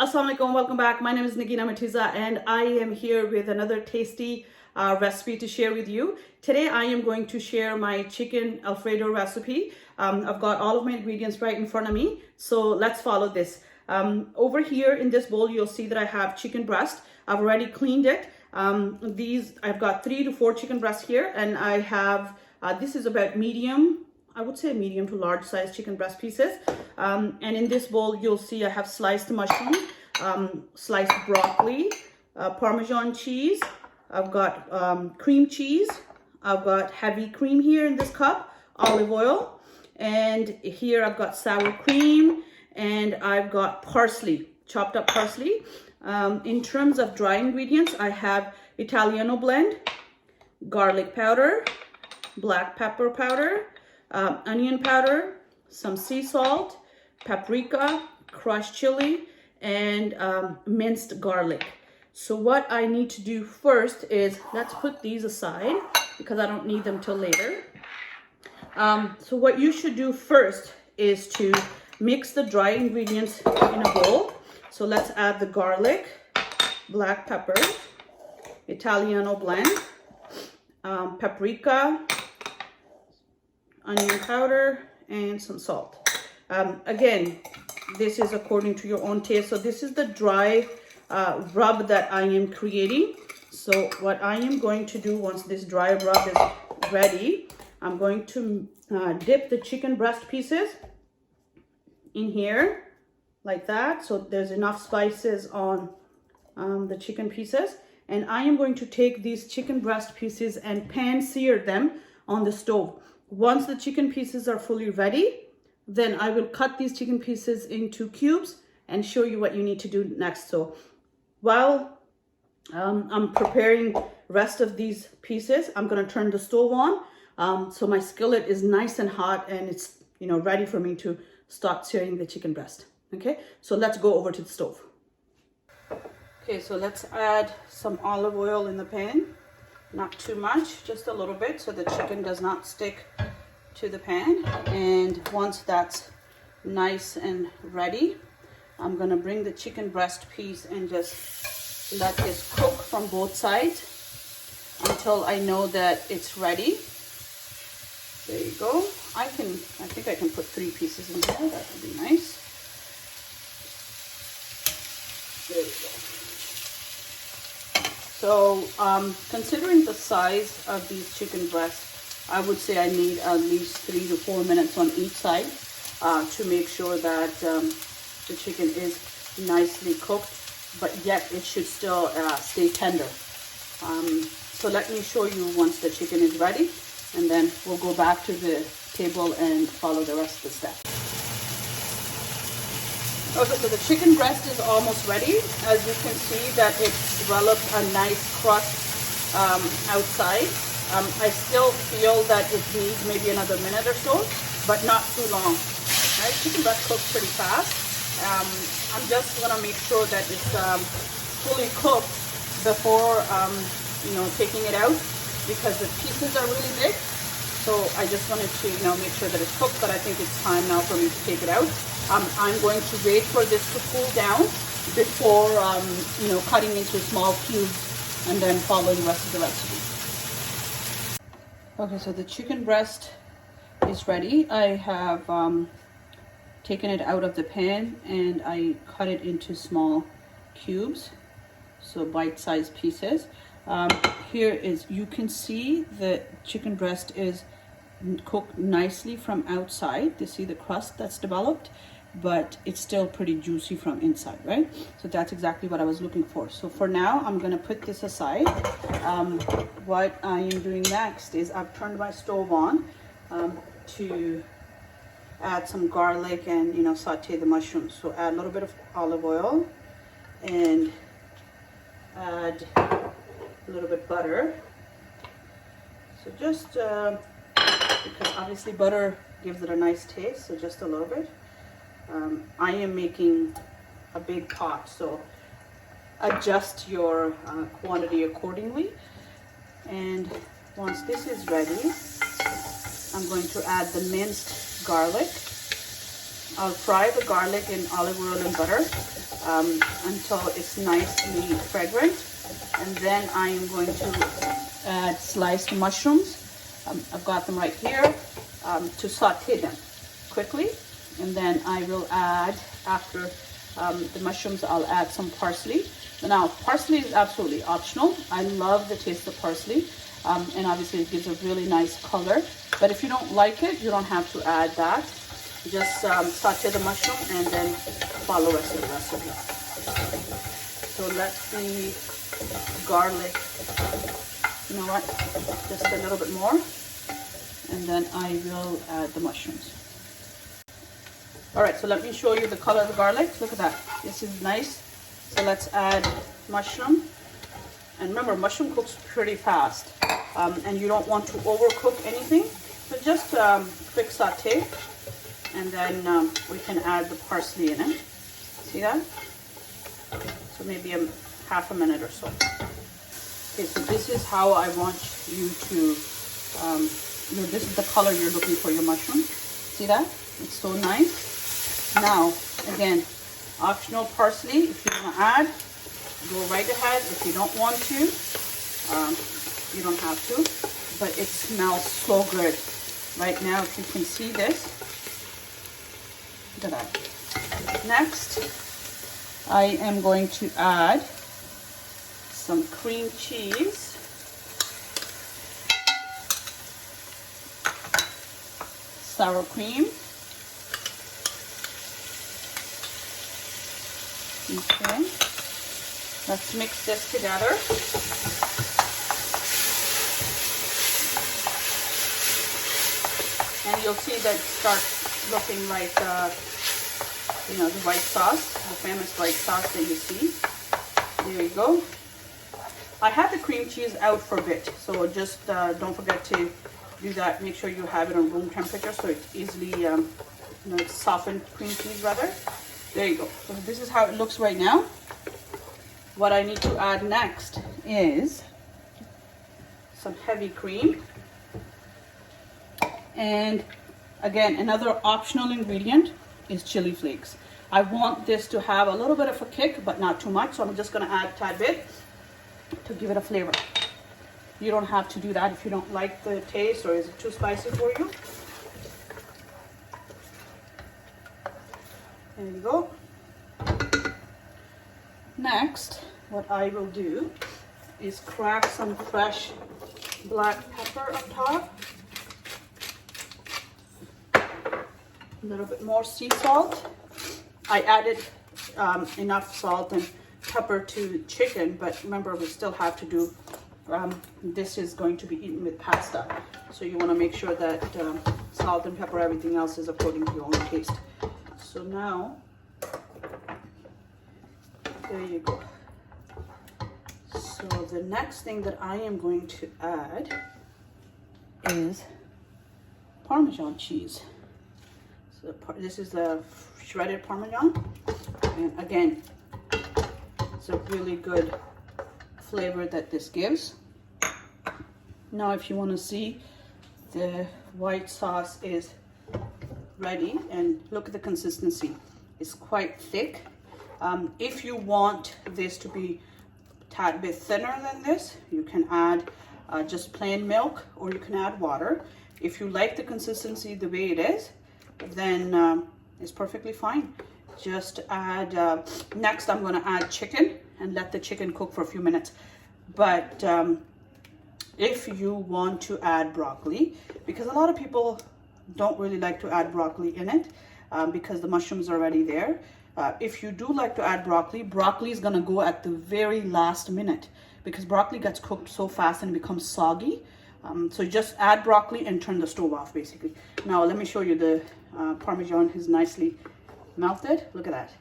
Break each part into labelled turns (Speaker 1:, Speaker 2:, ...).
Speaker 1: Assalamu alaikum, welcome back. My name is Nagina Matiza and I am here with another tasty recipe to share with you. Today I am going to share my chicken Alfredo recipe. I've got all of my ingredients right in front of me, so let's follow this. Over here in this bowl you'll see that I have chicken breast. I've already cleaned it. I've got 3 to 4 chicken breasts here, and I have this is about medium, I would say medium to large size chicken breast pieces. And in this bowl, you'll see I have sliced mushroom, sliced broccoli, Parmesan cheese. I've got cream cheese. I've got heavy cream here in this cup, olive oil. And here I've got sour cream, and I've got parsley, chopped up parsley. In terms of dry ingredients, I have Italiano blend, garlic powder, black pepper powder, onion powder, some sea salt, paprika, crushed chili, and minced garlic. So what I need to do first is, let's put these aside because I don't need them till later. So what you should do first is to mix the dry ingredients in a bowl. So let's add the garlic, black pepper, Italiano blend, paprika, onion powder, and some salt. Again, this is according to your own taste. So this is the dry rub that I am creating. So what I am going to do once this dry rub is ready, I'm going to dip the chicken breast pieces in here like that. So there's enough spices on the chicken pieces. And I am going to take these chicken breast pieces and pan sear them on the stove. Once the chicken pieces are fully ready, then I will cut these chicken pieces into cubes and show you what you need to do next. So while I'm preparing rest of these pieces, I'm going to turn the stove on. So my skillet is nice and hot, and it's ready for me to start searing the chicken breast. Okay, so let's go over to the stove. Okay, so let's add some olive oil in the pan. Not too much, just a little bit, so the chicken does not stick to the pan. And once that's nice and ready, I'm gonna bring the chicken breast piece and just let this cook from both sides until I know that it's ready. There you go. I think I can put 3 pieces in there. That would be nice. There we go. So considering the size of these chicken breasts, I would say I need at least 3 to 4 minutes on each side to make sure that the chicken is nicely cooked, but yet it should still stay tender. So let me show you once the chicken is ready, and then we'll go back to the table and follow the rest of the steps. Okay, so the chicken breast is almost ready. As you can see that it's developed a nice crust outside. I still feel that it needs maybe another minute or so, but not too long. Right? Chicken breast cooks pretty fast. I'm just gonna make sure that it's fully cooked before taking it out, because the pieces are really big. So I just wanted to make sure that it's cooked, but I think it's time now for me to take it out. I'm going to wait for this to cool down before cutting into small cubes and then follow the rest of the recipe. Okay, so the chicken breast is ready. I have taken it out of the pan and I cut it into small cubes, so bite-sized pieces. Here is, you can see the chicken breast is cooked nicely from outside. You see the crust that's developed, but it's still pretty juicy from inside, right? So that's exactly what I was looking for. So for now, I'm gonna put this aside. What I am doing next is I've turned my stove on to add some garlic and saute the mushrooms. So add a little bit of olive oil and add a little bit butter. So just because obviously butter gives it a nice taste, so just a little bit. I am making a big pot, so adjust your quantity accordingly. And once this is ready, I'm going to add the minced garlic I'll fry the garlic in olive oil and butter until it's nicely fragrant. And then I am going to add sliced mushrooms. I've got them right here to saute them quickly. And then I will add, after the mushrooms, I'll add some parsley. Now, parsley is absolutely optional. I love the taste of parsley. And obviously it gives a really nice color. But if you don't like it, you don't have to add that. Just saute the mushroom and then follow the rest of the recipe. So let the garlic, you know what, just a little bit more. And then I will add the mushrooms. All right, so let me show you the color of the garlic. Look at that. This is nice. So let's add mushroom. And remember, mushroom cooks pretty fast. And you don't want to overcook anything. So just quick saute. And then we can add the parsley in it. See that? So maybe half a minute or so. Okay, so this is how I want you to, this is the color you're looking for your mushroom. See that? It's so nice. Now, again, optional parsley. If you want to add, go right ahead. If you don't want to, you don't have to. But it smells so good. Right now, if you can see this, look at that. Next, I am going to add some cream cheese, sour cream, okay, let's mix this together. And you'll see that it starts looking like the white sauce, the famous white sauce that you see. There you go. I had the cream cheese out for a bit, so just don't forget to do that. Make sure you have it on room temperature so it's easily, it's softened cream cheese rather. There you go. So this is how it looks right now. What I need to add next is some heavy cream. And again, another optional ingredient is chili flakes. I want this to have a little bit of a kick, but not too much. So I'm just going to add a tad bit to give it a flavor. You don't have to do that if you don't like the taste or is it too spicy for you. There you go. Next, what I will do is crack some fresh black pepper up top. A little bit more sea salt. I added enough salt and pepper to chicken, but remember we still have to do, this is going to be eaten with pasta. So you want to make sure that salt and pepper, everything else is according to your own taste. So now, there you go. So the next thing that I am going to add is Parmesan cheese. So this is the shredded Parmesan, and again, it's a really good flavor that this gives. Now if you want to see, the white sauce is ready, and look at the consistency. It's quite thick. If you want this to be a tad bit thinner than this, you can add just plain milk, or you can add water. If you like the consistency the way it is, then it's perfectly fine. Just add, next I'm going to add chicken and let the chicken cook for a few minutes. But if you want to add broccoli, because a lot of people don't really like to add broccoli in it because the mushrooms are already there. If you do like to add broccoli, broccoli is going to go at the very last minute because broccoli gets cooked so fast and it becomes soggy. So just add broccoli and turn the stove off basically. Now let me show you the Parmesan is nicely melted. Look at that.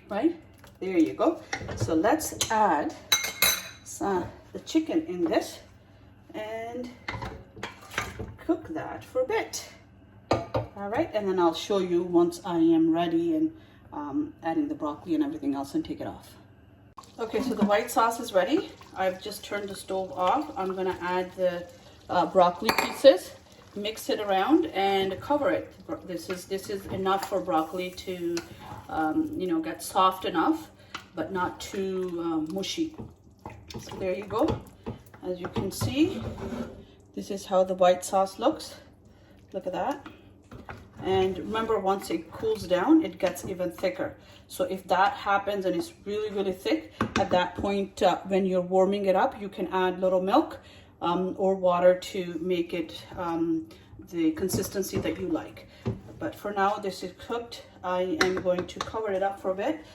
Speaker 1: Right? There you go. So let's add the chicken in this and cook that for a bit. All right, and then I'll show you once I am ready and adding the broccoli and everything else and take it off. Okay, so the white sauce is ready. I've just turned the stove off. I'm gonna add the broccoli pieces. mix it around and cover it. This is enough for broccoli to you know, get soft enough, but not too mushy. So there you go. As you can see, this is how the white sauce looks. Look at that. And remember, once it cools down, it gets even thicker. So if that happens and it's really, really thick, at that point, when you're warming it up, you can add little milk or water to make it the consistency that you like. But for now, this is cooked. I am going to cover it up for a bit.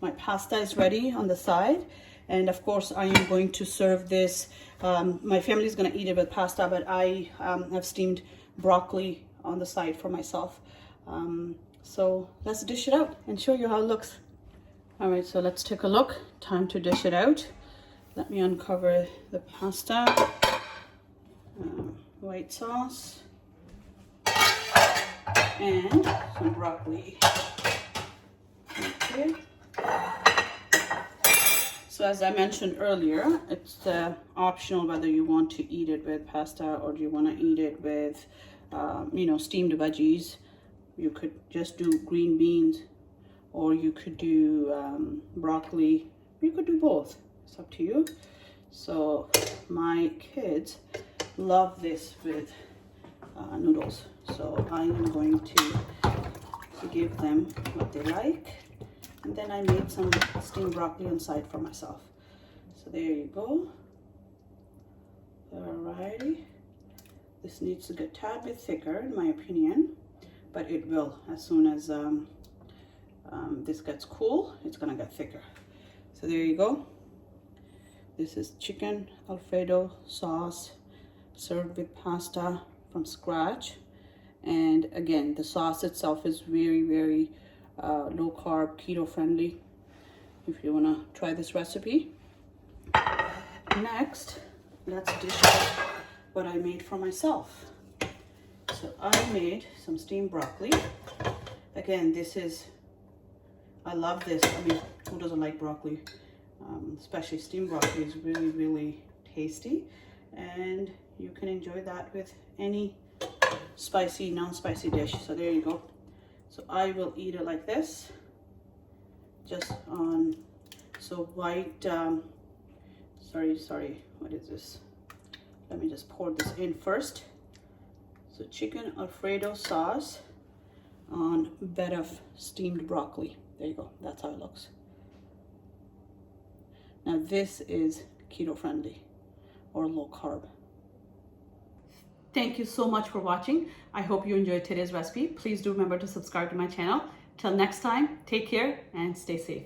Speaker 1: My pasta is ready on the side. And of course, I am going to serve this. My family is going to eat it with pasta, but I have steamed broccoli on the side for myself. So let's dish it out and show you how it looks. All right, so let's take a look. Time to dish it out. Let me uncover the pasta, white sauce, and some broccoli. Okay. So as I mentioned earlier, it's optional whether you want to eat it with pasta or do you want to eat it with, you know, steamed veggies. You could just do green beans, or you could do broccoli. You could do both. It's up to you. So my kids love this with noodles. So I am going to give them what they like. And then I made some steamed broccoli on side for myself. So there you go. Alrighty. This needs to get a tad bit thicker in my opinion, but it will. As soon as this gets cool, it's gonna get thicker. So there you go. This is chicken Alfredo sauce served with pasta from scratch. And again, the sauce itself is very, very low carb, keto friendly, if you want to try this recipe. Next, let's dish out what I made for myself. So I made some steamed broccoli. Again, this is, I love this. I mean, who doesn't like broccoli? Especially steamed broccoli is really, really tasty. And you can enjoy that with any spicy, non-spicy dish. So there you go. So I will eat it like this, just on, so white, sorry, what is this? Let me just pour this in first. So chicken Alfredo sauce on bed of steamed broccoli. There you go, that's how it looks. Now this is keto friendly or low carb. Thank you so much for watching. I hope you enjoyed today's recipe. Please do remember to subscribe to my channel. Till next time, take care and stay safe.